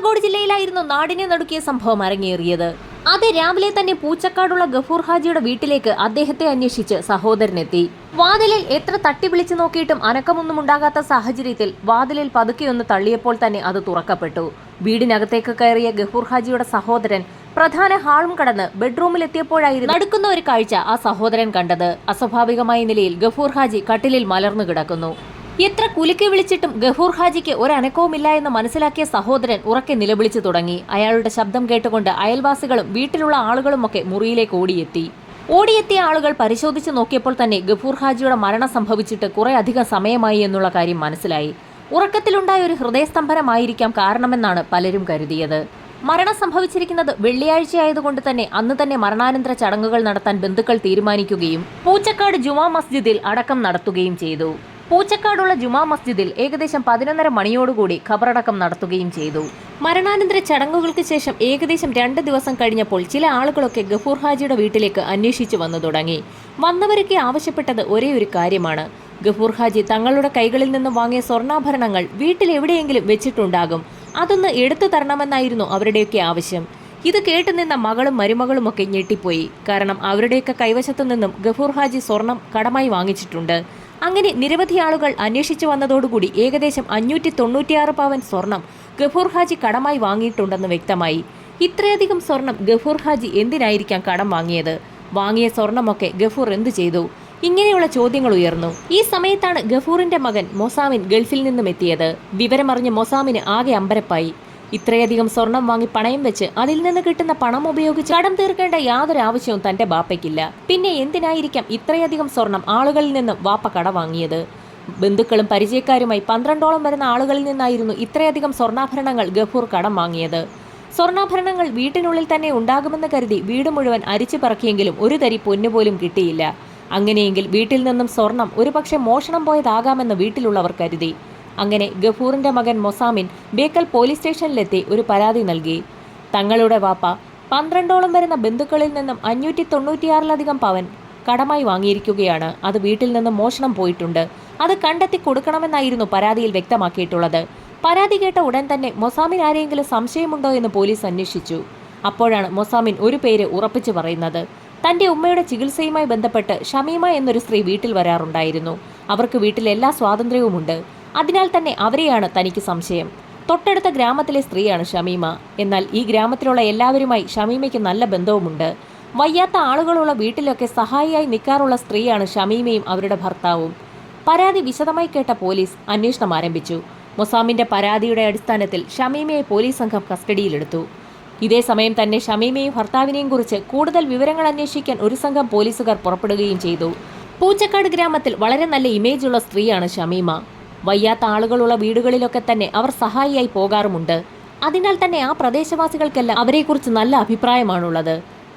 കാസർഗോഡ് ജില്ലയിലായിരുന്നു നാടിനെ നടുക്കിയ സംഭവം അരങ്ങേറിയത്. അത് രാവിലെ തന്നെ പൂച്ചക്കാടുള്ള ഗഫൂർ ഹാജിയുടെ വീട്ടിലേക്ക് അദ്ദേഹത്തെ അന്വേഷിച്ച് സഹോദരനെത്തി. വാതിലിൽ എത്ര തട്ടി വിളിച്ചു നോക്കിയിട്ടും അനക്കമൊന്നും ഉണ്ടാകാത്ത സാഹചര്യത്തിൽ വാതിലിൽ പതുക്കെയൊന്ന് തള്ളിയപ്പോൾ തന്നെ അത് തുറക്കപ്പെട്ടു. വീടിനകത്തേക്ക് കയറിയ ഗഫൂർ ഹാജിയുടെ സഹോദരൻ പ്രധാന ഹാളും കടന്ന് ബെഡ്റൂമിലെത്തിയപ്പോഴായിരുന്നു നടുക്കുന്ന ഒരു കാഴ്ച ആ സഹോദരൻ കണ്ടത്. അസ്വാഭാവികമായ നിലയിൽ ഗഫൂർ ഹാജി കട്ടിലിൽ മലർന്നു കിടക്കുന്നു. എത്ര കുലുക്കി വിളിച്ചിട്ടും ഗഫൂർ ഹാജിക്ക് ഒരനക്കവുമില്ല എന്ന് മനസ്സിലാക്കിയ സഹോദരൻ ഉറക്കെ നിലവിളിച്ചു തുടങ്ങി. അയാളുടെ ശബ്ദം കേട്ടുകൊണ്ട് അയൽവാസികളും വീട്ടിലുള്ള ആളുകളുമൊക്കെ മുറിയിലേക്ക് ഓടിയെത്തിയ ആളുകൾ പരിശോധിച്ചു നോക്കിയപ്പോൾ തന്നെ ഗഫൂർ ഹാജിയുടെ മരണം സംഭവിച്ചിട്ട് കുറെ അധികം സമയമായി എന്നുള്ള കാര്യം മനസ്സിലായി. ഉറക്കത്തിലുണ്ടായ ഒരു ഹൃദയസ്തംഭനമായിരിക്കാം കാരണമെന്നാണ് പലരും കരുതിയത്. മരണം സംഭവിച്ചിരിക്കുന്നത് വെള്ളിയാഴ്ചയായതുകൊണ്ട് തന്നെ അന്ന് തന്നെ മരണാനന്തര ചടങ്ങുകൾ നടത്താൻ ബന്ധുക്കൾ തീരുമാനിക്കുകയും പൂച്ചക്കാട് ജുമാ മസ്ജിദിൽ അടക്കം നടത്തുകയും ചെയ്തു. പൂച്ചക്കാടുള്ള ജുമാ മസ്ജിദിൽ ഏകദേശം 11:30 മണിയോടുകൂടി ഖബറടക്കം നടത്തുകയും ചെയ്തു. മരണാനന്തര ചടങ്ങുകൾക്ക് ശേഷം ഏകദേശം 2 ദിവസം കഴിഞ്ഞപ്പോൾ ചില ആളുകളൊക്കെ ഗഫൂർ ഹാജിയുടെ വീട്ടിലേക്ക് അന്വേഷിച്ചു വന്നു തുടങ്ങി. വന്നവരൊക്കെ ആവശ്യപ്പെട്ടത് ഒരേ ഒരു കാര്യമാണ്. ഗഫൂർ ഹാജി തങ്ങളുടെ കൈകളിൽ നിന്നും വാങ്ങിയ സ്വർണ്ണാഭരണങ്ങൾ വീട്ടിൽ എവിടെയെങ്കിലും വെച്ചിട്ടുണ്ടാകും, അതൊന്ന് എടുത്തു തരണമെന്നായിരുന്നു അവരുടെയൊക്കെ ആവശ്യം. ഇത് കേട്ടുനിന്ന മകളും മരുമകളുമൊക്കെ ഞെട്ടിപ്പോയി. കാരണം അവരുടെയൊക്കെ കൈവശത്തു നിന്നും ഗഫൂർ ഹാജി സ്വർണം കടമായി വാങ്ങിച്ചിട്ടുണ്ട്. അങ്ങനെ നിരവധി ആളുകൾ അന്വേഷിച്ചു വന്നതോടുകൂടി ഏകദേശം 596 പവൻ സ്വർണം ഗഫൂർ ഹാജി കടമായി വാങ്ങിയിട്ടുണ്ടെന്ന് വ്യക്തമായി. ഇത്രയധികം സ്വർണം ഗഫൂർ ഹാജി എന്തിനായിരിക്കാം കടം വാങ്ങിയത്? വാങ്ങിയ സ്വർണമൊക്കെ ഗഫൂർ എന്തു ചെയ്തു? ഇങ്ങനെയുള്ള ചോദ്യങ്ങൾ ഉയർന്നു. ഈ സമയത്താണ് ഗഫൂറിന്റെ മകൻ മൊസാമിൻ ഗൾഫിൽ നിന്നും എത്തിയത്. വിവരമറിഞ്ഞ മൊസാമിന് ആകെ അമ്പരപ്പായി. ഇത്രയധികം സ്വർണം വാങ്ങി പണയം വെച്ച് അതിൽ നിന്ന് കിട്ടുന്ന പണം ഉപയോഗിച്ച് കടം തീർക്കേണ്ട യാതൊരു ആവശ്യവും തന്റെ ബാപ്പയ്ക്കില്ല. പിന്നെ എന്തിനായിരിക്കാം ഇത്രയധികം സ്വർണം ആളുകളിൽ നിന്നും വാപ്പ കട വാങ്ങിയത്? ബന്ധുക്കളും പരിചയക്കാരുമായി 12ഓളം വരുന്ന ആളുകളിൽ നിന്നായിരുന്നു ഇത്രയധികം സ്വർണ്ണാഭരണങ്ങൾ ഗഫൂർ കടം വാങ്ങിയത്. സ്വർണ്ണാഭരണങ്ങൾ വീട്ടിനുള്ളിൽ തന്നെ ഉണ്ടാകുമെന്ന് കരുതി വീട് മുഴുവൻ അരിച്ചു പറക്കിയെങ്കിലും ഒരു തരി പൊന്നുപോലും കിട്ടിയില്ല. അങ്ങനെയെങ്കിൽ വീട്ടിൽ നിന്നും സ്വർണം ഒരുപക്ഷെ മോഷണം പോയതാകാമെന്ന് വീട്ടിലുള്ളവർ കരുതി. അങ്ങനെ ഗഫൂറിന്റെ മകൻ മൊസാമിൻ ബേക്കൽ പോലീസ് സ്റ്റേഷനിലെത്തി ഒരു പരാതി നൽകി. തങ്ങളുടെ വാപ്പ 12ഓളം വരുന്ന ബന്ധുക്കളിൽ നിന്നും 596ലധികം പവൻ കടമായി വാങ്ങിയിരിക്കുകയാണ്. അത് വീട്ടിൽ നിന്നും മോഷണം പോയിട്ടുണ്ട്. അത് കണ്ടെത്തി കൊടുക്കണമെന്നായിരുന്നു പരാതിയിൽ വ്യക്തമാക്കിയിട്ടുള്ളത്. പരാതി കേട്ട ഉടൻ തന്നെ മൊസാമിൻ ആരെങ്കിലും സംശയമുണ്ടോ എന്ന് പോലീസ് അന്വേഷിച്ചു. അപ്പോഴാണ് മൊസാമിൻ ഒരു പേര് ഉറപ്പിച്ചു പറയുന്നത്. തന്റെ ഉമ്മയുടെ ചികിത്സയുമായി ബന്ധപ്പെട്ട് ഷമീമ എന്നൊരു സ്ത്രീ വീട്ടിൽ വരാറുണ്ടായിരുന്നു. അവർക്ക് വീട്ടിൽ എല്ലാ സ്വാതന്ത്ര്യവുമുണ്ട്. അതിനാൽ തന്നെ അവരെയാണ് തനിക്ക് സംശയം. തൊട്ടടുത്ത ഗ്രാമത്തിലെ സ്ത്രീയാണ് ഷമീമ. എന്നാൽ ഈ ഗ്രാമത്തിലുള്ള എല്ലാവരുമായി ഷമീമയ്ക്ക് നല്ല ബന്ധവുമുണ്ട്. വയ്യാത്ത ആളുകളുള്ള വീട്ടിലൊക്കെ സഹായിയായി നിൽക്കാറുള്ള സ്ത്രീയാണ് ഷമീമയും അവരുടെ ഭർത്താവും. പരാതി വിശദമായി കേട്ട പോലീസ് അന്വേഷണം ആരംഭിച്ചു. മൊസാമിന്റെ പരാതിയുടെ അടിസ്ഥാനത്തിൽ ഷമീമയെ പോലീസ് സംഘം കസ്റ്റഡിയിലെടുത്തു. ഇതേ സമയം തന്നെ ഷമീമയും ഭർത്താവിനെയും കുറിച്ച് കൂടുതൽ വിവരങ്ങൾ അന്വേഷിക്കാൻ ഒരു സംഘം പോലീസുകാർ പുറപ്പെടുകയും ചെയ്തു. പൂച്ചക്കാട് ഗ്രാമത്തിൽ വളരെ നല്ല ഇമേജുള്ള സ്ത്രീയാണ് ഷമീമ. വയ്യാത്ത ആളുകളുള്ള വീടുകളിലൊക്കെ തന്നെ അവർ സഹായിയായി പോകാറുമുണ്ട്. അതിനാൽ തന്നെ ആ പ്രദേശവാസികൾക്കെല്ലാം അവരെക്കുറിച്ച് നല്ല അഭിപ്രായമാണുള്ളത്.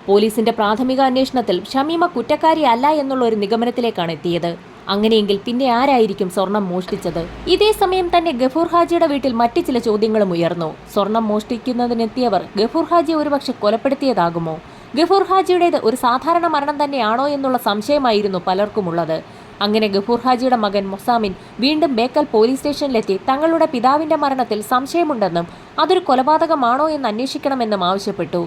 പോലീസിന്റെ പ്രാഥമിക അന്വേഷണത്തിൽ ഷമീമ കുറ്റക്കാരിയല്ല എന്നുള്ള ഒരു നിഗമനത്തിലേക്കാണ് എത്തിയത്. അങ്ങനെയെങ്കിൽ പിന്നെ ആരായിരിക്കും സ്വർണം മോഷ്ടിച്ചത്? ഇതേ സമയം തന്നെ ഗഫൂർ ഹാജിയുടെ വീട്ടിൽ മറ്റു ചില ചോദ്യങ്ങളും ഉയർന്നു. സ്വർണം മോഷ്ടിക്കുന്നതിനെത്തിയവർ ഗഫൂർ ഹാജിയെ ഒരുപക്ഷെ കൊലപ്പെടുത്തിയതാകുമോ? ഗഫൂർ ഹാജിയുടേത് ഒരു സാധാരണ മരണം തന്നെയാണോ എന്നുള്ള സംശയമായിരുന്നു പലർക്കുമുള്ളത്. അങ്ങനെ ഗഫൂർ ഹാജിയുടെ മകൻ മൊസാമിൻ വീണ്ടും ബേക്കൽ പോലീസ് സ്റ്റേഷനിലെത്തി തങ്ങളുടെ പിതാവിന്റെ മരണത്തിൽ സംശയമുണ്ടെന്നും അതൊരു കൊലപാതകമാണോ എന്ന് അന്വേഷിക്കണമെന്നും ആവശ്യപ്പെട്ടു.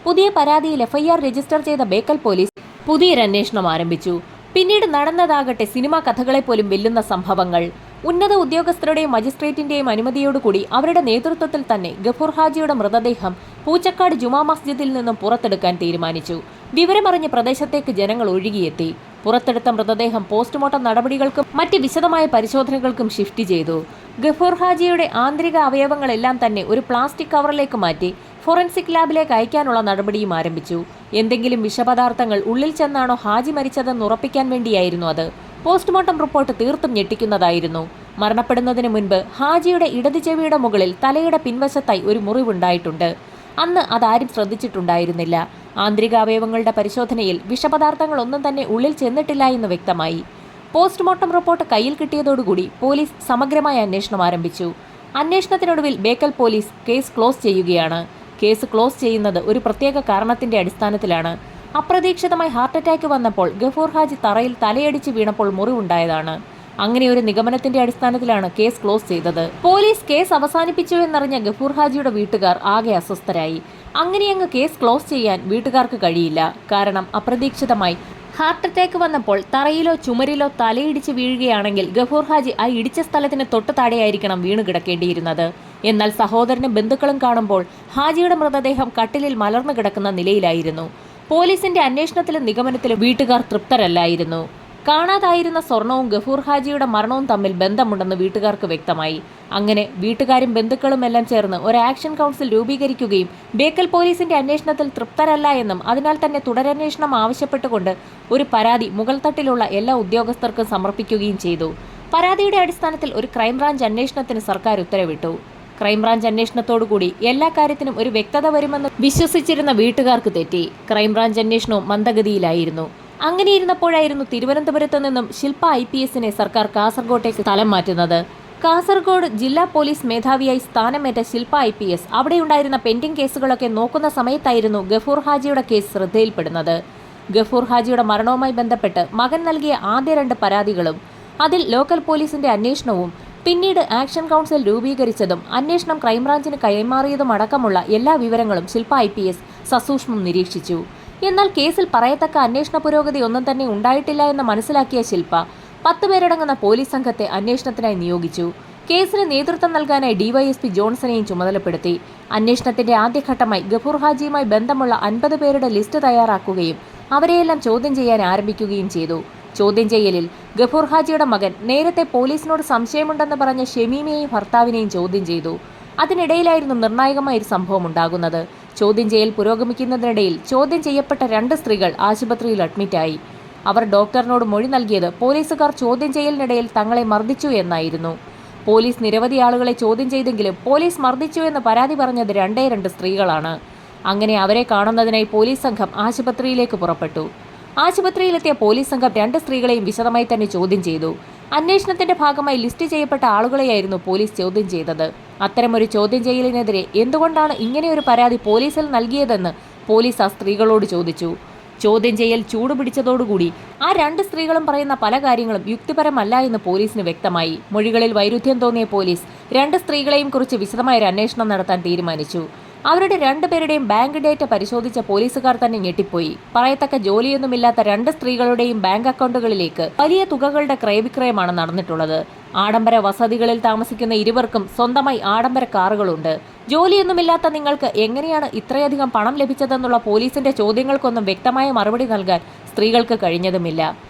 പുതിയ പരാതിയിൽ FIR രജിസ്റ്റർ ചെയ്ത ബേക്കൽ പോലീസ് പുതിയൊരു അന്വേഷണം ആരംഭിച്ചു. പിന്നീട് നടന്നതാകട്ടെ സിനിമാ കഥകളെ പോലും വെല്ലുന്ന സംഭവങ്ങൾ. ഉന്നത ഉദ്യോഗസ്ഥരുടെയും മജിസ്ട്രേറ്റിന്റെയും അനുമതിയോടുകൂടി അവരുടെ നേതൃത്വത്തിൽ തന്നെ ഗഫൂർ ഹാജിയുടെ മൃതദേഹം പൂച്ചക്കാട് ജുമാ മസ്ജിദിൽ നിന്നും പുറത്തെടുക്കാൻ തീരുമാനിച്ചു. വിവരമറിഞ്ഞ പ്രദേശത്തേക്ക് ജനങ്ങൾ ഒഴുകിയെത്തി. പുറത്തെടുത്ത മൃതദേഹം പോസ്റ്റ്മോർട്ടം നടപടികൾക്കും മറ്റ് വിശദമായ പരിശോധനകൾക്കും ഷിഫ്റ്റ് ചെയ്തു. ഗഫൂർ ഹാജിയുടെ ആന്തരിക അവയവങ്ങളെല്ലാം തന്നെ ഒരു പ്ലാസ്റ്റിക് കവറിലേക്ക് മാറ്റി ഫോറൻസിക് ലാബിലേക്ക് അയക്കാനുള്ള നടപടിയും ആരംഭിച്ചു. എന്തെങ്കിലും വിഷപദാർത്ഥങ്ങൾ ഉള്ളിൽ ചെന്നാണോ ഹാജി മരിച്ചതെന്ന് ഉറപ്പിക്കാൻ വേണ്ടിയായിരുന്നു അത്. പോസ്റ്റ്മോർട്ടം റിപ്പോർട്ട് തീർത്തും ഞെട്ടിക്കുന്നതായിരുന്നു. മരണപ്പെടുന്നതിന് മുൻപ് ഹാജിയുടെ ഇടത് ചെവിയുടെ മുകളിൽ തലയുടെ പിൻവശത്തായി ഒരു മുറിവുണ്ടായിട്ടുണ്ട്. അന്ന് അതാരും ശ്രദ്ധിച്ചിട്ടുണ്ടായിരുന്നില്ല. ആന്തരികാവയവങ്ങളുടെ പരിശോധനയിൽ വിഷപദാർത്ഥങ്ങളൊന്നും തന്നെ ഉള്ളിൽ ചെന്നിട്ടില്ല എന്ന് വ്യക്തമായി. പോസ്റ്റ്മോർട്ടം റിപ്പോർട്ട് കയ്യിൽ കിട്ടിയതോടുകൂടി പോലീസ് സമഗ്രമായ അന്വേഷണം ആരംഭിച്ചു. അന്വേഷണത്തിനൊടുവിൽ ബേക്കൽ പോലീസ് കേസ് ക്ലോസ് ചെയ്യുകയാണ്. കേസ് ക്ലോസ് ചെയ്യുന്നത് ഒരു പ്രത്യേക കാരണത്തിന്റെ അടിസ്ഥാനത്തിലാണ്. അപ്രതീക്ഷിതമായി ഹാർട്ട് അറ്റാക്ക് വന്നപ്പോൾ ഗഫൂർ ഹാജി തറയിൽ തലയടിച്ച് വീണപ്പോൾ മുറിവുണ്ടായതാണ്. അങ്ങനെ ഒരു നിഗമനത്തിന്റെ അടിസ്ഥാനത്തിലാണ് കേസ് ക്ലോസ് ചെയ്തത്. പോലീസ് കേസ് അവസാനിപ്പിച്ചു എന്നറിഞ്ഞ ഗഫൂർ ഹാജിയുടെ വീട്ടുകാർ ആകെ അസ്വസ്ഥരായി. അങ്ങനെയങ്ങ് കേസ് ക്ലോസ് ചെയ്യാൻ വീട്ടുകാർക്ക് കഴിയില്ല. കാരണം അപ്രതീക്ഷിതമായി ഹാർട്ട് അറ്റാക്ക് വന്നപ്പോൾ തറയിലോ ചുമരിലോ തലയിടിച്ച് വീഴുകയാണെങ്കിൽ ഗഫൂർ ഹാജി ആ ഇടിച്ച സ്ഥലത്തിന് തൊട്ട് താഴെയായിരിക്കണം വീണു കിടക്കേണ്ടിയിരുന്നത്. എന്നാൽ സഹോദരനും ബന്ധുക്കളും കാണുമ്പോൾ ഹാജിയുടെ മൃതദേഹം കട്ടിലിൽ മലർന്നു കിടക്കുന്ന നിലയിലായിരുന്നു. പോലീസിന്റെ അന്വേഷണത്തിലും നിഗമനത്തിലും വീട്ടുകാർ തൃപ്തരല്ലായിരുന്നു. കാണാതായിരുന്ന സ്വർണവും ഗഫൂർ ഹാജിയുടെ മരണവും തമ്മിൽ ബന്ധമുണ്ടെന്ന് വീട്ടുകാർക്ക് വ്യക്തമായി. അങ്ങനെ വീട്ടുകാരും ബന്ധുക്കളും എല്ലാം ചേർന്ന് ഒരു ആക്ഷൻ കൗൺസിൽ രൂപീകരിക്കുകയും ബേക്കൽ പോലീസിന്റെ അന്വേഷണത്തിൽ തൃപ്തരല്ല എന്നും അതിനാൽ തന്നെ തുടരന്വേഷണം ആവശ്യപ്പെട്ടുകൊണ്ട് ഒരു പരാതി മുകൾ തട്ടിലുള്ള എല്ലാ ഉദ്യോഗസ്ഥർക്കും സമർപ്പിക്കുകയും ചെയ്തു. പരാതിയുടെ അടിസ്ഥാനത്തിൽ ഒരു ക്രൈംബ്രാഞ്ച് അന്വേഷണത്തിന് സർക്കാർ ഉത്തരവിട്ടു. ക്രൈംബ്രാഞ്ച് അന്വേഷണത്തോടുകൂടി എല്ലാ കാര്യത്തിനും ഒരു വ്യക്തത വരുമെന്ന് വിശ്വസിച്ചിരുന്ന വീട്ടുകാർക്ക് തെറ്റി. ക്രൈംബ്രാഞ്ച് അന്വേഷണവും മന്ദഗതിയിലായിരുന്നു. അങ്ങനെയിരുന്നപ്പോഴായിരുന്നു തിരുവനന്തപുരത്ത് നിന്നും ശില്പ IPSനെ സർക്കാർ കാസർഗോട്ടേക്ക് സ്ഥലം മാറ്റുന്നത്. കാസർഗോഡ് ജില്ലാ പോലീസ് മേധാവിയായി സ്ഥാനമേറ്റ ശില്പ IPS അവിടെയുണ്ടായിരുന്ന പെൻഡിംഗ് കേസുകളൊക്കെ നോക്കുന്ന സമയത്തായിരുന്നു ഗഫൂർ ഹാജിയുടെ കേസ് ശ്രദ്ധയിൽപ്പെടുന്നത്. ഗഫൂർ ഹാജിയുടെ മരണവുമായി ബന്ധപ്പെട്ട് മകൻ നൽകിയ ആദ്യ 2 പരാതികളും അതിൽ ലോക്കൽ പോലീസിന്റെ അന്വേഷണവും പിന്നീട് ആക്ഷൻ കൗൺസിൽ രൂപീകരിച്ചതും അന്വേഷണം ക്രൈംബ്രാഞ്ചിന് കൈമാറിയതും അടക്കമുള്ള എല്ലാ വിവരങ്ങളും ശില്പ IPS സസൂക്ഷ്മം നിരീക്ഷിച്ചു. എന്നാൽ കേസിൽ പറയത്തക്ക അന്വേഷണ പുരോഗതി ഒന്നും തന്നെ ഉണ്ടായിട്ടില്ല എന്ന് മനസ്സിലാക്കിയ ശില്പ 10 പേരടങ്ങുന്ന പോലീസ് സംഘത്തെ അന്വേഷണത്തിനായി നിയോഗിച്ചു. കേസിന് നേതൃത്വം നൽകാനായി DYSP ജോൺസണെയും ചുമതലപ്പെടുത്തി. അന്വേഷണത്തിന്റെ ആദ്യഘട്ടമായി ഗഫൂർ ഹാജിയുമായി ബന്ധമുള്ള 50 പേരുടെ ലിസ്റ്റ് തയ്യാറാക്കുകയും അവരെയെല്ലാം ചോദ്യം ചെയ്യാൻ ആരംഭിക്കുകയും ചെയ്തു. ചോദ്യം ചെയ്യലിൽ ഗഫൂർ ഹാജിയുടെ മകൻ നേരത്തെ പോലീസിനോട് സംശയമുണ്ടെന്ന് പറഞ്ഞ ഷമീമയെയും ഭർത്താവിനെയും ചോദ്യം ചെയ്തു. അതിനിടയിലായിരുന്നു നിർണായകമായ ഒരു സംഭവം ഉണ്ടാകുന്നത്. ചോദ്യം ചെയ്യൽ പുരോഗമിക്കുന്നതിനിടയിൽ ചോദ്യം ചെയ്യപ്പെട്ട 2 സ്ത്രീകൾ ആശുപത്രിയിൽ അഡ്മിറ്റായി. അവർ ഡോക്ടറിനോട് മൊഴി നൽകിയത് പോലീസുകാർ ചോദ്യം ചെയ്യലിനിടയിൽ തങ്ങളെ മർദ്ദിച്ചു എന്നായിരുന്നു. പോലീസ് നിരവധി ആളുകളെ ചോദ്യം ചെയ്തെങ്കിലും പോലീസ് മർദ്ദിച്ചു എന്ന് പരാതി പറഞ്ഞത് 2 സ്ത്രീകളാണ്. അങ്ങനെ അവരെ കാണുന്നതിനായി പോലീസ് സംഘം ആശുപത്രിയിലേക്ക് പുറപ്പെട്ടു. ആശുപത്രിയിലെത്തിയ പോലീസ് സംഘം 2 സ്ത്രീകളെയും വിശദമായി തന്നെ ചോദ്യം ചെയ്തു. അന്വേഷണത്തിന്റെ ഭാഗമായി ലിസ്റ്റ് ചെയ്യപ്പെട്ട ആളുകളെയായിരുന്നു പോലീസ് ചോദ്യം ചെയ്തത്. അത്തരമൊരു ചോദ്യം ചെയ്യലിനെതിരെ എന്തുകൊണ്ടാണ് ഇങ്ങനെയൊരു പരാതി പോലീസിൽ നൽകിയതെന്ന് പോലീസ് ആ സ്ത്രീകളോട് ചോദിച്ചു. ചോദ്യം ചെയ്യൽ ചൂടുപിടിച്ചതോടുകൂടി ആ 2 സ്ത്രീകളും പറയുന്ന പല കാര്യങ്ങളും യുക്തിപരമല്ല എന്ന് പോലീസിന് വ്യക്തമായി. മൊഴികളിൽ വൈരുദ്ധ്യം തോന്നിയ പോലീസ് 2 സ്ത്രീകളെയും കുറിച്ച് വിശദമായ അന്വേഷണം നടത്താൻ തീരുമാനിച്ചു. അവരുടെ 2 പേരുടെയും ബാങ്ക് ഡേറ്റ പരിശോധിച്ച പോലീസുകാർ തന്നെ ഞെട്ടിപ്പോയി. പറയത്തക്ക ജോലിയൊന്നുമില്ലാത്ത 2 സ്ത്രീകളുടെയും ബാങ്ക് അക്കൗണ്ടുകളിലേക്ക് വലിയ തുകകളുടെ ക്രയവിക്രയമാണ് നടന്നിട്ടുള്ളത്. ആഡംബര വസതികളിൽ താമസിക്കുന്ന ഇരുവർക്കും സ്വന്തമായി ആഡംബര കാറുകളുണ്ട്. ജോലിയൊന്നുമില്ലാത്ത നിങ്ങൾക്ക് എങ്ങനെയാണ് ഇത്രയധികം പണം ലഭിച്ചതെന്നുള്ള പോലീസിന്റെ ചോദ്യങ്ങൾക്കൊന്നും വ്യക്തമായ മറുപടി നൽകാൻ സ്ത്രീകൾക്ക് കഴിഞ്ഞതുമില്ല.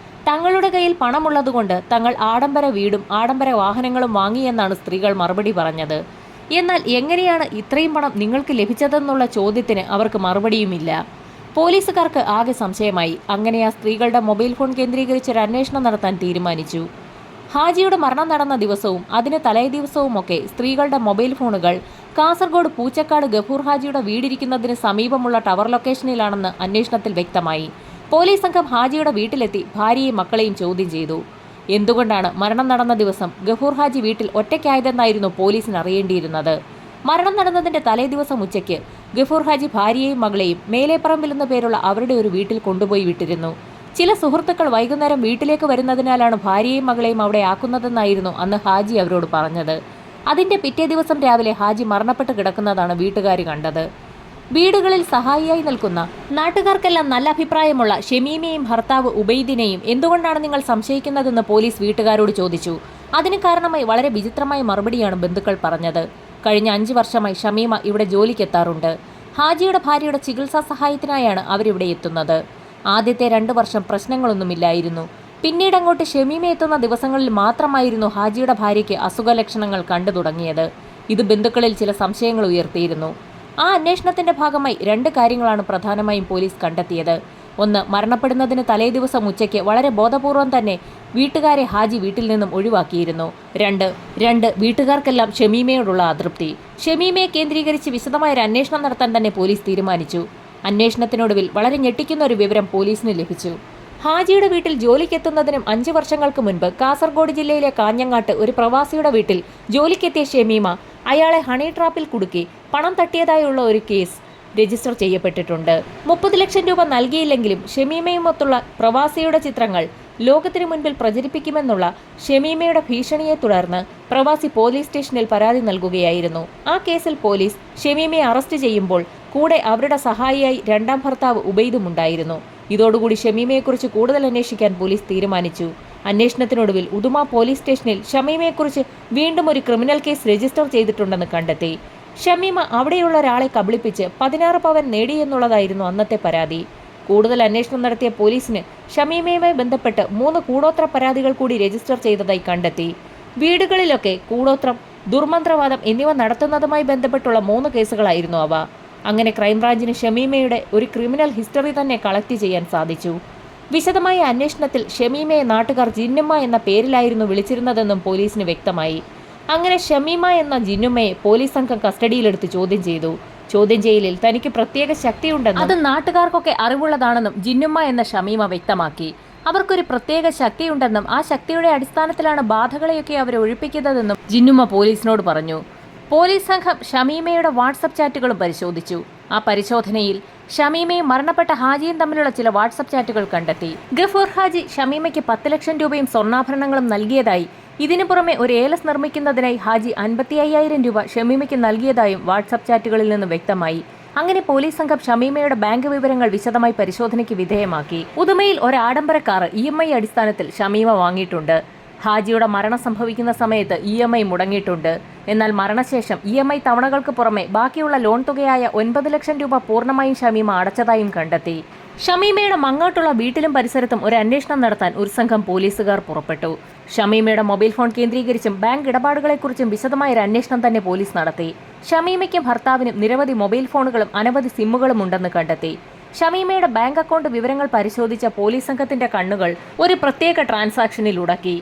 തങ്ങളുടെ കയ്യിൽ പണമുള്ളതുകൊണ്ട് തങ്ങൾ ആഡംബര വീടും ആഡംബര വാഹനങ്ങളും വാങ്ങിയെന്നാണ് സ്ത്രീകൾ മറുപടി പറഞ്ഞത്. എന്നാൽ എങ്ങനെയാണ് ഇത്രയും പണം നിങ്ങൾക്ക് ലഭിച്ചതെന്നുള്ള ചോദ്യത്തിന് അവർക്ക് മറുപടിയുമില്ല. പോലീസുകാർക്ക് ആകെ സംശയമായി. അങ്ങനെ ആ സ്ത്രീകളുടെ മൊബൈൽ ഫോൺ കേന്ദ്രീകരിച്ച് ഒരു അന്വേഷണം നടത്താൻ തീരുമാനിച്ചു. ഹാജിയുടെ മരണം നടന്ന ദിവസവും അതിന് തലേ ദിവസവുമൊക്കെ സ്ത്രീകളുടെ മൊബൈൽ ഫോണുകൾ കാസർഗോഡ് പൂച്ചക്കാട് ഗഫൂർ ഹാജിയുടെ വീടിരിക്കുന്നതിന് സമീപമുള്ള ടവർ ലൊക്കേഷനിലാണെന്ന് അന്വേഷണത്തിൽ വ്യക്തമായി. പോലീസ് സംഘം ഹാജിയുടെ വീട്ടിലെത്തി ഭാര്യയെയും മക്കളെയും ചോദ്യം ചെയ്തു. എന്തുകൊണ്ടാണ് മരണം നടന്ന ദിവസം ഗഫൂർ ഹാജി വീട്ടിൽ ഒറ്റയ്ക്കായതെന്നായിരുന്നു പോലീസിന് അറിയേണ്ടിയിരുന്നത്. മരണം നടന്നതിന്റെ തലേ ദിവസം ഉച്ചയ്ക്ക് ഗഫൂർ ഹാജി ഭാര്യയെയും മകളെയും മേലേപ്പറമ്പിൽ എന്ന പേരുള്ള അവരുടെ ഒരു വീട്ടിൽ കൊണ്ടുപോയി വിട്ടിരുന്നു. ചില സുഹൃത്തുക്കൾ വൈകുന്നേരം വീട്ടിലേക്ക് വരുന്നതിനാലാണ് ഭാര്യയെയും മകളെയും അവിടെ ആക്കുന്നതെന്നായിരുന്നു അന്ന് ഹാജി അവരോട് പറഞ്ഞത്. അതിന്റെ പിറ്റേ ദിവസം രാവിലെ ഹാജി മരണപ്പെട്ട് കിടക്കുന്നതാണ് വീട്ടുകാർ കണ്ടത്. വീടുകളിൽ സഹായിയായി നിൽക്കുന്ന നാട്ടുകാർക്കെല്ലാം നല്ല അഭിപ്രായമുള്ള ഷമീമയെയും ഭർത്താവ് ഉബൈദിനെയും എന്തുകൊണ്ടാണ് നിങ്ങൾ സംശയിക്കുന്നതെന്ന് പോലീസ് വീട്ടുകാരോട് ചോദിച്ചു. അതിന് കാരണമായി വളരെ വിചിത്രമായ മറുപടിയാണ് ബന്ധുക്കൾ പറഞ്ഞത്. കഴിഞ്ഞ 5 വർഷമായി ഷമീമ ഇവിടെ ജോലിക്കെത്താറുണ്ട്. ഹാജിയുടെ ഭാര്യയുടെ ചികിത്സാ സഹായത്തിനായാണ് അവരിവിടെ എത്തുന്നത്. ആദ്യത്തെ 2 വർഷം പ്രശ്നങ്ങളൊന്നുമില്ലായിരുന്നു. പിന്നീട് അങ്ങോട്ട് ഷമീമ എത്തുന്ന ദിവസങ്ങളിൽ മാത്രമായിരുന്നു ഹാജിയുടെ ഭാര്യയ്ക്ക് അസുഖലക്ഷണങ്ങൾ കണ്ടു തുടങ്ങിയത്. ഇത് ബന്ധുക്കളിൽ ചില സംശയങ്ങൾ ഉയർത്തിയിരുന്നു. ആ അന്വേഷണത്തിന്റെ ഭാഗമായി 2 കാര്യങ്ങളാണ് പ്രധാനമായും പോലീസ് കണ്ടെത്തിയത്. ഒന്ന്, മരണപ്പെടുന്നതിന് തലേ ദിവസം ഉച്ചയ്ക്ക് വളരെ ബോധപൂർവം തന്നെ വീട്ടുകാരെ ഹാജി വീട്ടിൽ നിന്നും ഒഴിവാക്കിയിരുന്നു. 2 വീട്ടുകാർക്കെല്ലാം ഷമീമയോടുള്ള അതൃപ്തി. ഷമീമയെ കേന്ദ്രീകരിച്ച് വിശദമായ ഒരു അന്വേഷണം നടത്താൻ തന്നെ പോലീസ് തീരുമാനിച്ചു. അന്വേഷണത്തിനൊടുവിൽ വളരെ ഞെട്ടിക്കുന്ന ഒരു വിവരം പോലീസിന് ലഭിച്ചു. ഹാജിയുടെ വീട്ടിൽ ജോലിക്കെത്തുന്നതിനും 5 വർഷങ്ങൾക്ക് മുൻപ് കാസർഗോഡ് ജില്ലയിലെ കാഞ്ഞങ്ങാട്ട് ഒരു പ്രവാസിയുടെ വീട്ടിൽ ജോലിക്കെത്തിയ ഷമീമ അയാളെ ഹണി ട്രാപ്പിൽ കുടുക്കി പണം തട്ടിയതായുള്ള ഒരു കേസ് രജിസ്റ്റർ ചെയ്യപ്പെട്ടിട്ടുണ്ട്. 30 ലക്ഷം രൂപ നൽകിയില്ലെങ്കിലും ഷമീമയുമൊത്തുള്ള പ്രവാസിയുടെ ചിത്രങ്ങൾ ലോകത്തിനു മുൻപിൽ പ്രചരിപ്പിക്കുമെന്നുള്ള ഷമീമയുടെ ഭീഷണിയെ തുടർന്ന് പ്രവാസി പോലീസ് സ്റ്റേഷനിൽ പരാതി നൽകുകയായിരുന്നു. ആ കേസിൽ പോലീസ് ഷമീമയെ അറസ്റ്റ് ചെയ്യുമ്പോൾ കൂടെ അവരുടെ സഹായിയായി രണ്ടാം ഭർത്താവ് ഉബൈദുമുണ്ടായിരുന്നു. ഇതോടുകൂടി ഷമീമയെക്കുറിച്ച് കൂടുതൽ അന്വേഷിക്കാൻ പോലീസ് തീരുമാനിച്ചു. അന്വേഷണത്തിനൊടുവിൽ ഉദുമ പോലീസ് സ്റ്റേഷനിൽ ഷമീമയെക്കുറിച്ച് വീണ്ടും ഒരു ക്രിമിനൽ കേസ് രജിസ്റ്റർ ചെയ്തിട്ടുണ്ടെന്ന് കണ്ടെത്തി. ഷമീമ അവിടെയുള്ള ഒരാളെ കബളിപ്പിച്ച് 16 പവൻ നേടിയെന്നുള്ളതായിരുന്നു അന്നത്തെ പരാതി. കൂടുതൽ അന്വേഷണം നടത്തിയ പോലീസിന് ഷമീമയുമായി ബന്ധപ്പെട്ട് 3 കൂടോത്ര പരാതികൾ കൂടി രജിസ്റ്റർ ചെയ്തതായി കണ്ടെത്തി. വീടുകളിലൊക്കെ കൂടോത്രം, ദുർമന്ത്രവാദം എന്നിവ നടത്തുന്നതുമായി ബന്ധപ്പെട്ടുള്ള 3 കേസുകളായിരുന്നു അവ. അങ്ങനെ ക്രൈംബ്രാഞ്ചിന് ഷമീമയുടെ ഒരു ക്രിമിനൽ ഹിസ്റ്ററി തന്നെ കളക്ട് ചെയ്യാൻ സാധിച്ചു. വിശദമായ അന്വേഷണത്തിൽ ഷമീമയെ നാട്ടുകാർ ജിന്നുമ്മ എന്ന പേരിലായിരുന്നു വിളിച്ചിരുന്നതെന്നും പോലീസിന് വ്യക്തമായി. അങ്ങനെ ഷമീമ എന്ന ജിന്നുമ്മയെ പോലീസ് സംഘം കസ്റ്റഡിയിലെടുത്ത് ചോദ്യം ചെയ്തു. ചോദ്യം ചെയ്യലിൽ തനിക്ക് പ്രത്യേക ശക്തിയുണ്ടെന്നും അത് നാട്ടുകാർക്കൊക്കെ അറിവുള്ളതാണെന്നും ജിന്നുമ്മ എന്ന ഷമീമ വ്യക്തമാക്കി. അവർക്കൊരു പ്രത്യേക ശക്തിയുണ്ടെന്നും ആ ശക്തിയുടെ അടിസ്ഥാനത്തിലാണ് ബാധകളെയൊക്കെ അവർ ഒഴിപ്പിക്കുന്നതെന്നും ജിന്നുമ്മ പോലീസിനോട് പറഞ്ഞു. പോലീസ് സംഘം ഷമീമയുടെ വാട്സപ്പ് ചാറ്റുകളും പരിശോധിച്ചു. ആ പരിശോധനയിൽ ഷമീമയും മരണപ്പെട്ട ഹാജിയും തമ്മിലുള്ള ചില വാട്സപ്പ് ചാറ്റുകൾ കണ്ടെത്തി. ഗഫൂർ ഹാജി ഷമീമയ്ക്ക് 10 ലക്ഷം രൂപയും സ്വർണ്ണാഭരണങ്ങളും നൽകിയതായി, ഇതിനു പുറമെ ഒരു ഏലസ് നിർമ്മിക്കുന്നതിനായി ഹാജി 55,000 രൂപ ഷമീമയ്ക്ക് നൽകിയതായും വാട്സപ്പ് ചാറ്റുകളിൽ നിന്ന് വ്യക്തമായി. അങ്ങനെ പോലീസ് സംഘം ഷമീമയുടെ ബാങ്ക് വിവരങ്ങൾ വിശദമായി പരിശോധനയ്ക്ക് വിധേയമാക്കി. ഉദുമയിൽ ഒരു ആഡംബര കാർ EMI അടിസ്ഥാനത്തിൽ ഷമീമ വാങ്ങിയിട്ടുണ്ട്. ഹാജിയുടെ മരണം സംഭവിക്കുന്ന സമയത്ത് EMI മുടങ്ങിയിട്ടുണ്ട്. എന്നാൽ മരണശേഷം EMI തവണകൾക്ക് പുറമെ ബാക്കിയുള്ള ലോൺ തുകയായ 9 ലക്ഷം രൂപ പൂർണ്ണമായും ഷമീമ അടച്ചതായും കണ്ടെത്തി. ഷമീമയുടെ മങ്ങോട്ടുള്ള വീട്ടിലും പരിസരത്തും ഒരു അന്വേഷണം നടത്താൻ ഒരു സംഘം പോലീസുകാർ പുറപ്പെട്ടു. ഷമീമയുടെ മൊബൈൽ ഫോൺ കേന്ദ്രീകരിച്ചും ബാങ്ക് ഇടപാടുകളെക്കുറിച്ചും വിശദമായ ഒരു അന്വേഷണം തന്നെ പോലീസ് നടത്തി. ഷമീമയ്ക്കും ഭർത്താവിനും നിരവധി മൊബൈൽ ഫോണുകളും അനവധി സിമ്മുകളും ഉണ്ടെന്ന് കണ്ടെത്തി. ഷമീമയുടെ ബാങ്ക് അക്കൗണ്ട് വിവരങ്ങൾ പരിശോധിച്ച പോലീസ് സംഘത്തിന്റെ കണ്ണുകൾ ഒരു പ്രത്യേക ട്രാൻസാക്ഷനിൽ ഉടക്കി.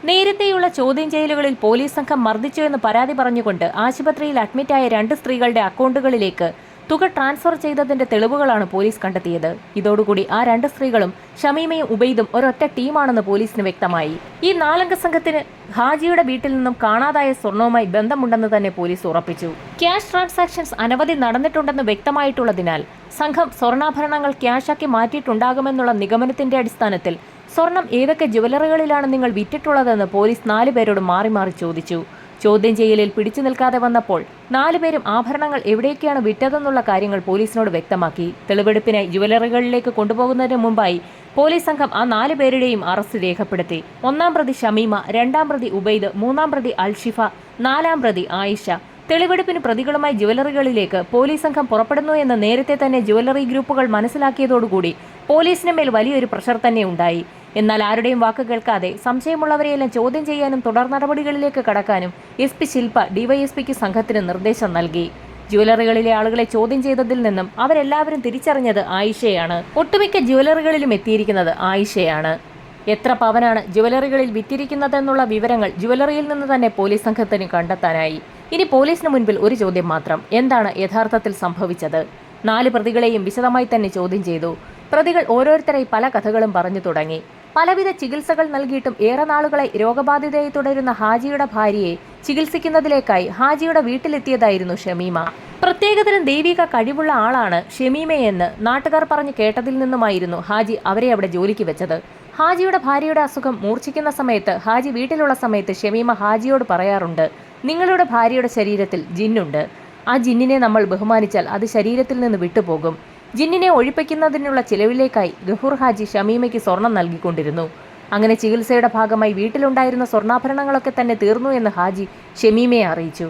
നേരത്തെയുള്ള ചോദ്യം ചെയ്യലുകളിൽ പോലീസ് സംഘം മർദ്ദിച്ചു എന്ന് പരാതി പറഞ്ഞുകൊണ്ട് ആശുപത്രിയിൽ അഡ്മിറ്റായ 2 സ്ത്രീകളുടെ അക്കൗണ്ടുകളിലേക്ക് തുക ട്രാൻസ്ഫർ ചെയ്തതിന്റെ തെളിവുകളാണ് പോലീസ് കണ്ടെത്തിയത്. ഇതോടുകൂടി ആ 2 സ്ത്രീകളും ഷമീമയും ഉബൈദും ഒരൊറ്റ ടീമാണെന്ന് പോലീസിന് വ്യക്തമായി. ഈ 4 അംഗ സംഘത്തിന് ഹാജിയുടെ വീട്ടിൽ നിന്നും കാണാതായ സ്വർണവുമായി ബന്ധമുണ്ടെന്ന് തന്നെ പോലീസ് ഉറപ്പിച്ചു. ക്യാഷ് ട്രാൻസാക്ഷൻസ് അനവധി നടന്നിട്ടുണ്ടെന്ന് വ്യക്തമായിട്ടുള്ളതിനാൽ സംഘം സ്വർണ്ണാഭരണങ്ങൾ ക്യാഷാക്കി മാറ്റിയിട്ടുണ്ടാകുമെന്നുള്ള നിഗമനത്തിന്റെ അടിസ്ഥാനത്തിൽ സ്വർണം ഏതൊക്കെ ജ്വല്ലറികളിലാണ് നിങ്ങൾ വിറ്റിട്ടുള്ളതെന്ന് പോലീസ് 4 പേരോട് മാറി മാറി ചോദിച്ചു. ചോദ്യം ചെയ്യലിൽ പിടിച്ചു നിൽക്കാതെ വന്നപ്പോൾ 4 പേരും ആഭരണങ്ങൾ എവിടേക്കാണ് വിറ്റതെന്നുള്ള കാര്യങ്ങൾ പോലീസിനോട് വ്യക്തമാക്കി. തെളിവെടുപ്പിനായി ജ്വല്ലറികളിലേക്ക് കൊണ്ടുപോകുന്നതിന് മുമ്പായി പോലീസ് സംഘം ആ 4 പേരുടെയും അറസ്റ്റ് രേഖപ്പെടുത്തി. 1-ാം പ്രതി ഷമീമ, 2-ാം പ്രതി ഉബൈദ്, 3-ാം പ്രതി അൽഷിഫ, 4-ാം പ്രതി ആയിഷ. തെളിവെടുപ്പിന് പ്രതികളുമായി ജ്വല്ലറികളിലേക്ക് പോലീസ് സംഘം പുറപ്പെടുന്നു എന്ന് നേരത്തെ തന്നെ ജ്വല്ലറി ഗ്രൂപ്പുകൾ മനസ്സിലാക്കിയതോടുകൂടി പോലീസിന് മേൽ വലിയൊരു പ്രഷർ തന്നെ ഉണ്ടായി. എന്നാൽ ആരുടെയും വാക്ക് കേൾക്കാതെ സംശയമുള്ളവരെയെല്ലാം ചോദ്യം ചെയ്യാനും തുടർ നടപടികളിലേക്ക് കടക്കാനും SP ശില്പ DYSPക്ക് സംഘത്തിന് നിർദ്ദേശം നൽകി. ജ്വല്ലറികളിലെ ആളുകളെ ചോദ്യം ചെയ്തതിൽ നിന്നും അവരെല്ലാവരും തിരിച്ചറിഞ്ഞത് ആയിഷയാണ്. ഒട്ടുമിക്ക ജ്വല്ലറികളിലും എത്തിയിരിക്കുന്നത് ആയിഷയാണ്. എത്ര പവനാണ് ജ്വല്ലറികളിൽ വിറ്റിരിക്കുന്നതെന്നുള്ള വിവരങ്ങൾ ജ്വല്ലറിയിൽ നിന്ന് തന്നെ പോലീസ് സംഘത്തിന് കണ്ടെത്താനായി. ഇനി പോലീസിന് മുൻപിൽ ഒരു ചോദ്യം മാത്രം: എന്താണ് യഥാർത്ഥത്തിൽ സംഭവിച്ചത്? 4 പ്രതികളെയും വിശദമായി തന്നെ ചോദ്യം ചെയ്തു. പ്രതികൾ ഓരോരുത്തരായി പല കഥകളും പറഞ്ഞു തുടങ്ങി. പലവിധ ചികിത്സകൾ നൽകിയിട്ടും ഏറെ നാളുകളായി രോഗബാധിതയായി തുടരുന്ന ഹാജിയുടെ ഭാര്യയെ ചികിത്സിക്കുന്നതിലേക്കായി ഹാജിയുടെ വീട്ടിലെത്തിയതായിരുന്നു ഷമീമ. പ്രത്യേകതരം ദൈവിക കഴിവുള്ള ആളാണ് ഷമീമയെന്ന് നാട്ടുകാർ പറഞ്ഞു കേട്ടതിൽ നിന്നുമായിരുന്നു ഹാജി അവരെ അവിടെ ജോലിക്ക് വെച്ചത്. ഹാജിയുടെ ഭാര്യയുടെ അസുഖം മൂർച്ഛിക്കുന്ന സമയത്ത് ഹാജി വീട്ടിലുള്ള സമയത്ത് ഷമീമ ഹാജിയോട് പറയാറുണ്ട്, നിങ്ങളുടെ ഭാര്യയുടെ ശരീരത്തിൽ ജിന്നുണ്ട്. ആ ജിന്നിനെ നമ്മൾ ബഹുമാനിച്ചാൽ അത് ശരീരത്തിൽ നിന്ന് വിട്ടുപോകും. ജിന്നിനെ ഒഴിപ്പിക്കുന്നതിനുള്ള ചിലവിലേക്കായി ഗഫൂർ ഹാജി ഷമീമയ്ക്ക് സ്വർണം നൽകിക്കൊണ്ടിരുന്നു. അങ്ങനെ ചികിത്സയുടെ ഭാഗമായി വീട്ടിലുണ്ടായിരുന്ന സ്വർണ്ണാഭരണങ്ങളൊക്കെ തന്നെ തീർന്നു എന്ന് ഹാജി ഷമീമയെ അറിയിച്ചു.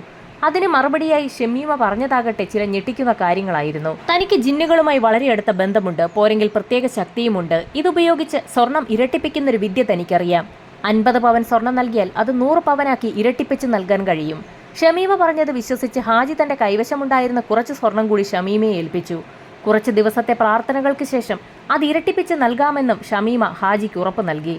അതിന് മറുപടിയായി ഷമീമ പറഞ്ഞതാകട്ടെ ചില ഞെട്ടിക്കുന്ന കാര്യങ്ങളായിരുന്നു. തനിക്ക് ജിന്നുകളുമായി വളരെ അടുത്ത ബന്ധമുണ്ട്, പോരെങ്കിൽ പ്രത്യേക ശക്തിയുമുണ്ട്. ഇതുപയോഗിച്ച് സ്വർണം ഇരട്ടിപ്പിക്കുന്നൊരു വിദ്യ തനിക്കറിയാം. 50 പവൻ സ്വർണം നൽകിയാൽ അത് 100 പവനാക്കി ഇരട്ടിപ്പിച്ച് നൽകാൻ കഴിയും. ഷമീമ പറഞ്ഞത് വിശ്വസിച്ച് ഹാജി തന്റെ കൈവശമുണ്ടായിരുന്ന കുറച്ച് സ്വർണം കൂടി ഷമീമയെ ഏൽപ്പിച്ചു. കുറച്ച് ദിവസത്തെ പ്രാർത്ഥനകൾക്ക് ശേഷം അത് ഇരട്ടിപ്പിച്ച് നൽകാമെന്നും ഷമീമ ഹാജിക്ക് ഉറപ്പ് നൽകി.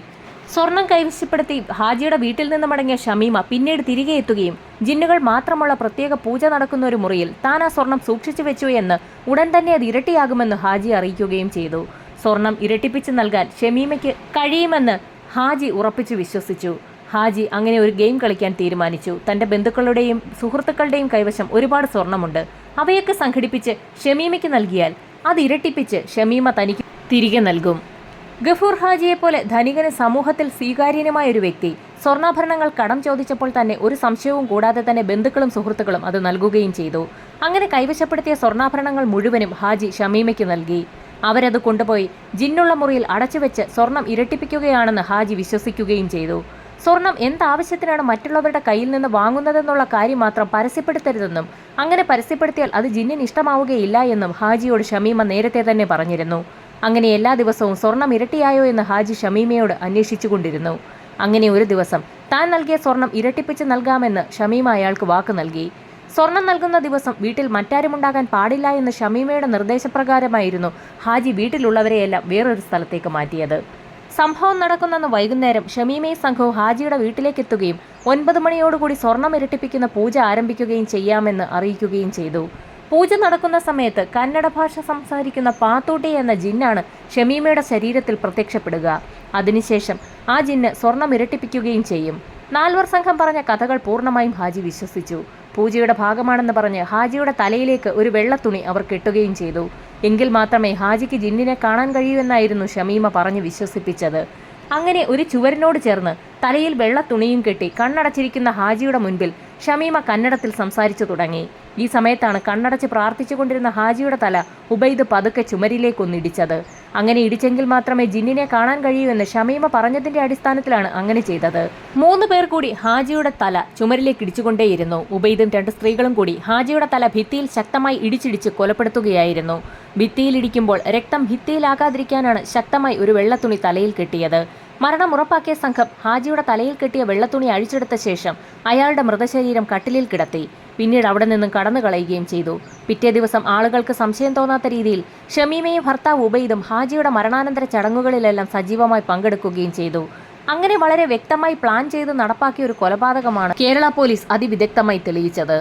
സ്വർണം കൈവശപ്പെടുത്തി ഹാജിയുടെ വീട്ടിൽ നിന്ന് മടങ്ങിയ ഷമീമ പിന്നീട് തിരികെ എത്തുകയും ജിന്നുകൾ മാത്രമുള്ള പ്രത്യേക പൂജ നടക്കുന്ന ഒരു മുറിയിൽ താൻ ആ സ്വർണം സൂക്ഷിച്ചു വെച്ചു എന്ന് ഉടൻ തന്നെ അത് ഇരട്ടിയാകുമെന്ന് ഹാജി അറിയിക്കുകയും ചെയ്തു. സ്വർണം ഇരട്ടിപ്പിച്ച് നൽകാൻ ഷമീമയ്ക്ക് കഴിയുമെന്ന് ഹാജി ഉറപ്പിച്ചു വിശ്വസിച്ചു. ഹാജി അങ്ങനെ ഒരു ഗെയിം കളിക്കാൻ തീരുമാനിച്ചു. തന്റെ ബന്ധുക്കളുടെയും സുഹൃത്തുക്കളുടെയും കൈവശം ഒരുപാട് സ്വർണമുണ്ട്. അവയൊക്കെ സംഘടിപ്പിച്ച് ഷമീമയ്ക്ക് നൽകിയാൽ അത് ഇരട്ടിപ്പിച്ച് ഷമീമ തനിക്ക് തിരികെ നൽകും. ഗഫൂർ ഹാജിയെപ്പോലെ ധനികന് സമൂഹത്തിൽ സ്വീകാര്യനുമായ ഒരു വ്യക്തി സ്വർണ്ണാഭരണങ്ങൾ കടം ചോദിച്ചപ്പോൾ തന്നെ ഒരു സംശയവും കൂടാതെ തന്നെ ബന്ധുക്കളും സുഹൃത്തുക്കളും അത് നൽകുകയും ചെയ്തു. അങ്ങനെ കൈവശപ്പെടുത്തിയ സ്വർണ്ണാഭരണങ്ങൾ മുഴുവനും ഹാജി ഷമീമയ്ക്ക് നൽകി. അവരത് കൊണ്ടുപോയി ജിന്നുള്ള മുറിയിൽ അടച്ചുവെച്ച് സ്വർണം ഇരട്ടിപ്പിക്കുകയാണെന്ന് ഹാജി വിശ്വസിക്കുകയും ചെയ്തു. സ്വർണം എന്താവശ്യത്തിനാണ് മറ്റുള്ളവരുടെ കയ്യിൽ നിന്ന് വാങ്ങുന്നതെന്നുള്ള കാര്യം മാത്രം പരസ്യപ്പെടുത്തരുതെന്നും അങ്ങനെ പരസ്യപ്പെടുത്തിയാൽ അത് ജിന്നിന് ഇഷ്ടമാവുകയില്ല എന്നും ഹാജിയോട് ഷമീമ നേരത്തെ തന്നെ പറഞ്ഞിരുന്നു. അങ്ങനെ എല്ലാ ദിവസവും സ്വർണം ഇരട്ടിയായോ എന്ന് ഹാജി ഷമീമയോട് അന്വേഷിച്ചുകൊണ്ടിരുന്നു. അങ്ങനെ ഒരു ദിവസം താൻ നൽകിയ സ്വർണം ഇരട്ടിപ്പിച്ച് നൽകാമെന്ന് ഷമീമ അയാൾക്ക് വാക്ക് നൽകി. സ്വർണം നൽകുന്ന ദിവസം വീട്ടിൽ മറ്റാരുമുണ്ടാകാൻ പാടില്ല എന്ന് ഷമീമയുടെ നിർദ്ദേശപ്രകാരമായിരുന്നു ഹാജി വീട്ടിലുള്ളവരെയെല്ലാം വേറൊരു സ്ഥലത്തേക്ക് മാറ്റിയത്. സംഭവം നടക്കുന്ന വൈകുന്നേരം ഷമീമയും സംഘവും ഹാജിയുടെ വീട്ടിലേക്ക് എത്തുകയും 9 മണിയോടുകൂടി സ്വർണം ഇരട്ടിപ്പിക്കുന്ന പൂജ ആരംഭിക്കുകയും ചെയ്യാമെന്ന് അറിയിക്കുകയും ചെയ്തു. പൂജ നടക്കുന്ന സമയത്ത് കന്നഡ ഭാഷ സംസാരിക്കുന്ന പാത്തൂട്ടി എന്ന ജിന്നാണ് ഷമീമയുടെ ശരീരത്തിൽ പ്രത്യക്ഷപ്പെടുക. അതിനുശേഷം ആ ജിന്ന് സ്വർണം ഇരട്ടിപ്പിക്കുകയും ചെയ്യും. 4 സംഘം പറഞ്ഞ കഥകൾ പൂർണ്ണമായും ഹാജി വിശ്വസിച്ചു. പൂജയുടെ ഭാഗമാണെന്ന് പറഞ്ഞ് ഹാജിയുടെ തലയിലേക്ക് ഒരു വെള്ളത്തുണി അവർ കെട്ടുകയും ചെയ്തു. എങ്കിൽ മാത്രമേ ഹാജിക്ക് ജിന്നിനെ കാണാൻ കഴിയൂ എന്നായിരുന്നു ഷമീമ പറഞ്ഞ് വിശ്വസിപ്പിച്ചത്. അങ്ങനെ ഒരു ചുവരിനോട് ചേർന്ന് തലയിൽ വെള്ളത്തുണിയും കെട്ടി കണ്ണടച്ചിരിക്കുന്ന ഹാജിയുടെ മുൻപിൽ ഷമീമ കന്നഡത്തിൽ സംസാരിച്ചു തുടങ്ങി. ഈ സമയത്താണ് കണ്ണടച്ച് പ്രാർത്ഥിച്ചുകൊണ്ടിരുന്ന ഹാജിയുടെ തല ഉബൈദ് പതുക്കെ ചുമരിലേക്കൊന്നിടിച്ചത്. അങ്ങനെ ഇടിച്ചെങ്കിൽ മാത്രമേ ജിന്നിനെ കാണാൻ കഴിയൂ എന്ന് ഷമീമ പറഞ്ഞതിന്റെ അടിസ്ഥാനത്തിലാണ് അങ്ങനെ ചെയ്തത്. 3 പേർ കൂടി ഹാജിയുടെ തല ചുമരിലേക്ക് ഇടിച്ചുകൊണ്ടേയിരുന്നു. ഉബൈദും 2 സ്ത്രീകളും കൂടി ഹാജിയുടെ തല ഭിത്തിയിൽ ശക്തമായി ഇടിച്ചിടിച്ച് കൊലപ്പെടുത്തുകയായിരുന്നു. ഭിത്തിയിലിടിക്കുമ്പോൾ രക്തം ഭിത്തിയിലാകാതിരിക്കാനാണ് ശക്തമായി ഒരു വെള്ളത്തുണി തലയിൽ കെട്ടിയത്. മരണം ഉറപ്പാക്കിയ സംഘം ഹാജിയുടെ തലയിൽ കെട്ടിയ വെള്ളത്തുണി അഴിച്ചെടുത്ത ശേഷം അയാളുടെ മൃതശരീരം കട്ടിലിൽ കിടത്തി. പിന്നീട് അവിടെ നിന്നും കടന്നു കളയുകയും ചെയ്തു. പിറ്റേ ദിവസം ആളുകൾക്ക് സംശയം തോന്നാത്ത രീതിയിൽ ഷമീമയും ഭർത്താവ് ഉബൈദും ഹാജിയുടെ മരണാനന്തര ചടങ്ങുകളിലെല്ലാം സജീവമായി പങ്കെടുക്കുകയും ചെയ്തു. അങ്ങനെ വളരെ വ്യക്തമായി പ്ലാൻ ചെയ്ത് നടപ്പാക്കിയ ഒരു കൊലപാതകമാണ് കേരള പോലീസ് അതിവിദഗ്ധമായി തെളിയിച്ചത്.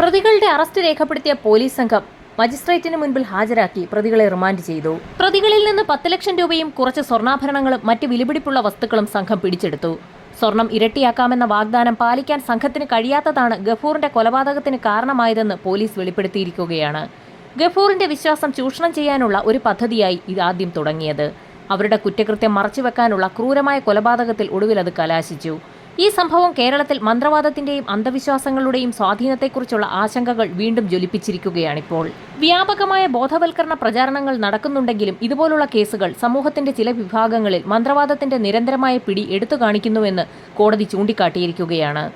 പ്രതികളുടെ അറസ്റ്റ് രേഖപ്പെടുത്തിയ പോലീസ് സംഘം മജിസ്ട്രേറ്റിന് മുൻപിൽ ഹാജരാക്കി പ്രതികളെ റിമാൻഡ് ചെയ്തു. പ്രതികളിൽ നിന്ന് 10 ലക്ഷം രൂപയും കുറച്ച് സ്വർണ്ണാഭരണങ്ങളും മറ്റ് വിലപിടിപ്പുള്ള വസ്തുക്കളും സംഘം പിടിച്ചെടുത്തു. സ്വർണം ഇരട്ടിയാക്കാമെന്ന വാഗ്ദാനം പാലിക്കാൻ സംഘത്തിന് കഴിയാത്തതാണ് ഗഫൂറിന്റെ കൊലപാതകത്തിന് കാരണമായതെന്ന് പോലീസ് വെളിപ്പെടുത്തിയിരിക്കുകയാണ്. ഗഫൂറിന്റെ വിശ്വാസം ചൂഷണം ചെയ്യാനുള്ള ഒരു പദ്ധതിയായി ഇതാദ്യം തുടങ്ങിയത്. അവരുടെ കുറ്റകൃത്യം മറച്ചുവെക്കാനുള്ള ക്രൂരമായ കൊലപാതകത്തിൽ ഒടുവിൽ അത് കലാശിച്ചു. ഈ സംഭവം കേരളത്തിൽ മന്ത്രവാദത്തിന്റെയും അന്ധവിശ്വാസങ്ങളുടെയും സ്വാധീനത്തെക്കുറിച്ചുള്ള ആശങ്കകൾ വീണ്ടും ജ്വലിപ്പിച്ചിരിക്കുകയാണിപ്പോൾ. വ്യാപകമായ ബോധവൽക്കരണ പ്രചാരണങ്ങൾ നടക്കുന്നുണ്ടെങ്കിലും ഇതുപോലുള്ള കേസുകൾ സമൂഹത്തിന്റെ ചില വിഭാഗങ്ങളിൽ മന്ത്രവാദത്തിന്റെ നിരന്തരമായ പിടി എടുത്തു കാണിക്കുന്നുവെന്ന് കോടതി ചൂണ്ടിക്കാട്ടിയിരിക്കുകയാണ്.